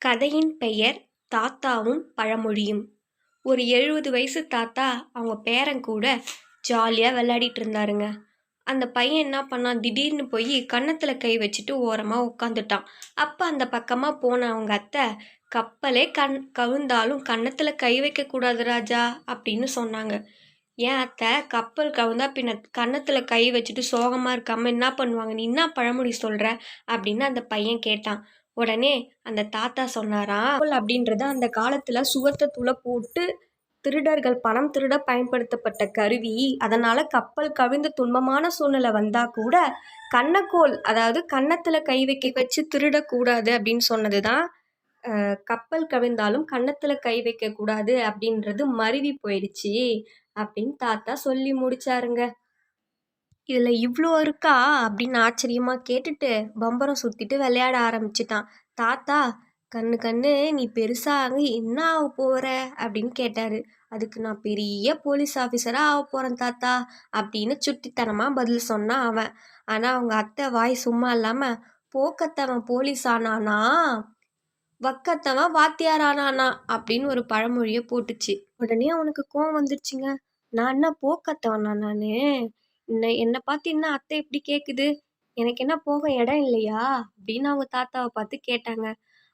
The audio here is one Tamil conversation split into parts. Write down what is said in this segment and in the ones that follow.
கதையின் பெயர் தாத்தாவும் பழமொழியும். ஒரு 70 வயசு தாத்தா அவங்க பேரன் கூட ஜாலியாக விளையாடிட்டு இருந்தாருங்க. அந்த பையன் என்ன பண்ணான், திடீர்னு போய் கன்னத்தில் கை வச்சுட்டு ஓரமாக உட்காந்துட்டான். அப்போ அந்த பக்கமாக போன அவங்க அத்தை, கப்பலே கவிழ்ந்தாலும் கன்னத்தில் கை வைக்கக்கூடாது ராஜா அப்படின்னு சொன்னாங்க. ஏன் அத்தை, கப்பல் கவிழ்ந்தா பின்ன கன்னத்தில் கை வச்சுட்டு சோகமாக இருக்காமல் என்ன பண்ணுவாங்க, நீ என்ன பழமொழி சொல்கிற அப்படின்னு அந்த பையன் கேட்டான். உடனே அந்த தாத்தா சொன்னாராம், கப்பல் அப்படின்றது அந்த காலத்தில் சுவர்த்தத்தூளை போட்டு திருடர்கள் பணம் திருட பயன்படுத்தப்பட்ட கருவி. அதனால கப்பல் கவிழ்ந்து துன்பமான சூழ்நிலை வந்தா கூட கன்னக்கோல், அதாவது கன்னத்துல கை வைக்க வச்சு திருடக்கூடாது அப்படின்னு சொன்னதுதான். கப்பல் கவிழ்ந்தாலும் கன்னத்துல கை வைக்க கூடாது அப்படின்றது மருவி போயிடுச்சு அப்படின்னு தாத்தா சொல்லி முடிச்சாருங்க. இதுல இவ்வளோ இருக்கா அப்படின்னு ஆச்சரியமா கேட்டுட்டு பம்பரம் சுத்திட்டு விளையாட ஆரம்பிச்சிட்டான். தாத்தா, கண்ணு கண்ணு நீ பெருசாக என்ன ஆக போற அப்படின்னு கேட்டாரு. அதுக்கு நான் பெரிய போலீஸ் ஆஃபீஸரா ஆக போறேன் தாத்தா அப்படின்னு சுட்டித்தனமா பதில் சொன்னான் அவன். ஆனா அவங்க அத்தை வாய் சும்மா இல்லாம, போக்கத்தவன் போலீஸ் ஆனானா வக்கத்தவன் வாத்தியார் ஆனானா அப்படின்னு ஒரு பழமொழியை போட்டுச்சு. உடனே அவனுக்கு கோவம் வந்துருச்சுங்க. நான் என்ன போக்கத்தவனா நானு? என்னை பார்த்து என்ன அத்தை இப்படி கேட்குது? எனக்கு என்ன போக இடம் இல்லையா அப்படின்னு அவங்க தாத்தாவை பார்த்து கேட்டாங்க.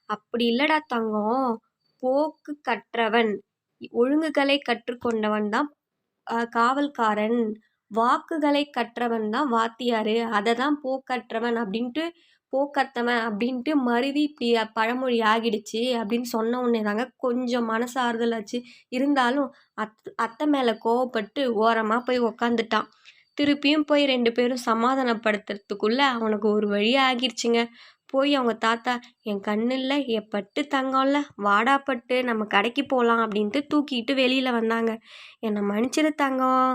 அப்படி இல்லடா தங்கம், போக்கு கற்றவன், ஒழுங்குகளை கற்றுக்கொண்டவன் தான் காவல்காரன், வாக்குகளை கற்றவன் தான் வாத்தியாரு, அதை தான் போக்கற்றவன் அப்படின்ட்டு போக்கத்தவன் அப்படின்ட்டு மருவி இப்படி பழமொழி ஆகிடுச்சு அப்படின்னு சொன்ன உடனே தாங்க கொஞ்சம் மனசு ஆறுதலாச்சு. இருந்தாலும் அத்தை மேலே கோவப்பட்டு ஓரமாக போய் உக்காந்துட்டான். திருப்பியும் போய் 2 பேரும் சமாதானப்படுத்துறதுக்குள்ள அவனுக்கு ஒரு வழி ஆகிடுச்சுங்க. போய் அவங்க தாத்தா, என் கண்ணில் என் பட்டு தங்கம்ல, வாடா பட்டு, நம்ம கடைக்கு போகலாம் அப்படின்ட்டு தூக்கிட்டு வெளியில் வந்தாங்க. என்னை மன்னிச்சிடு தங்கம்,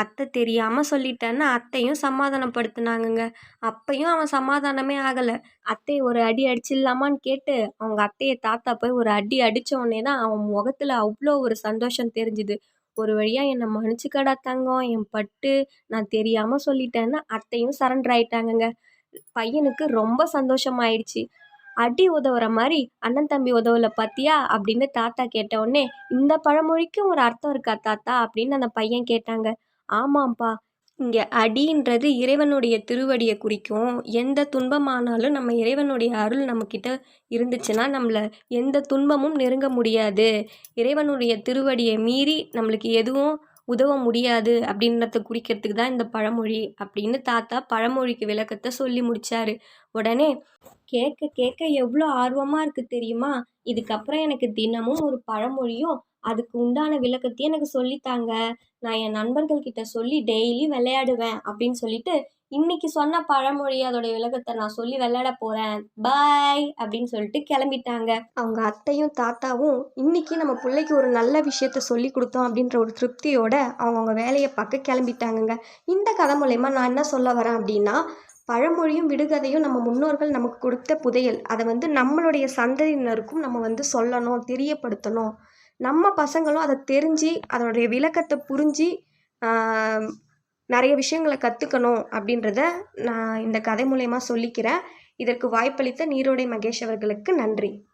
அத்தை தெரியாமல் சொல்லிட்டேன்னு அத்தையும் சமாதானப்படுத்தினாங்கங்க. அப்பையும் அவன் சமாதானமே ஆகலை. அத்தையை ஒரு அடி அடிச்சிடலாமான்னு கேட்டு அவங்க அத்தையை தாத்தா போய் ஒரு அடி அடித்த உடனே தான் அவன் முகத்தில் அவ்வளோ ஒரு சந்தோஷம் தெரிஞ்சுது. ஒரு வழியாக என்னை மன்னிச்சுக்கடா தங்கம், என் பட்டு, நான் தெரியாமல் சொல்லிட்டேன்னு அத்தையும் சரண்டர் ஆயிட்டாங்கங்க. பையனுக்கு ரொம்ப சந்தோஷமாயிடுச்சு. அடி உதவுற மாதிரி அண்ணன் தம்பி உதவல பாத்தியா அப்படின்னு தாத்தா கேட்ட உடனே, இந்த பழமொழிக்கு ஒரு அர்த்தம் இருக்கா தாத்தா அப்படின்னு அந்த பையன் கேட்டாங்க. ஆமாம்ப்பா, இங்கே அடின்றது இறைவனுடைய திருவடியை குறிக்கும். எந்த துன்பமானாலும் நம்ம இறைவனுடைய அருள் நம்மக்கிட்ட இருந்துச்சுன்னா நம்மளை எந்த துன்பமும் நெருங்க முடியாது. இறைவனுடைய திருவடியை மீறி நம்மளுக்கு எதுவும் உதவ முடியாது அப்படின்றத குறிக்கிறதுக்கு தான் இந்த பழமொழி அப்படின்னு தாத்தா பழமொழிக்கு விளக்கத்தை சொல்லி முடிச்சாரு. உடனே கேட்க கேட்க எவ்வளோ ஆர்வமாக இருக்குது தெரியுமா? இதுக்கப்புறம் எனக்கு தினமும் ஒரு பழமொழியும் அதுக்கு உண்டான விளக்கத்தையும் எனக்கு சொல்லித்தாங்க. நான் என் நண்பர்கள்கிட்ட சொல்லி டெய்லி விளையாடுவேன் அப்படின்னு சொல்லிட்டு இன்னைக்கு சொன்ன பழமொழி அதோட விளக்கத்தை நான் சொல்லி விளையாட போகிறேன், பாய் அப்படின்னு சொல்லிட்டு கிளம்பிட்டாங்க. அவங்க அத்தையும் தாத்தாவும் இன்னைக்கு நம்ம பிள்ளைக்கு ஒரு நல்ல விஷயத்த சொல்லி கொடுத்தோம் அப்படின்ற ஒரு திருப்தியோட அவங்கவுங்க வேலையை பார்க்க கிளம்பிட்டாங்கங்க. இந்த கதை மூலயமா நான் என்ன சொல்ல வரேன் அப்படின்னா, பழமொழியும் விடுகதையும் நம்ம முன்னோர்கள் நமக்கு கொடுத்த புதையல். அதை நம்மளுடைய சந்ததியினருக்கும் நம்ம சொல்லணும், தெரியப்படுத்தணும். நம்ம பசங்களும் அதை தெரிஞ்சு அதனுடைய விளக்கத்தை புரிஞ்சு நிறைய விஷயங்களை கற்றுக்கணும் அப்படின்றத நான் இந்த கதை மூலயமா சொல்லிக்கிறேன். இதற்கு வாய்ப்பளித்த நீரோடை மகேஷ் அவர்களுக்கு நன்றி.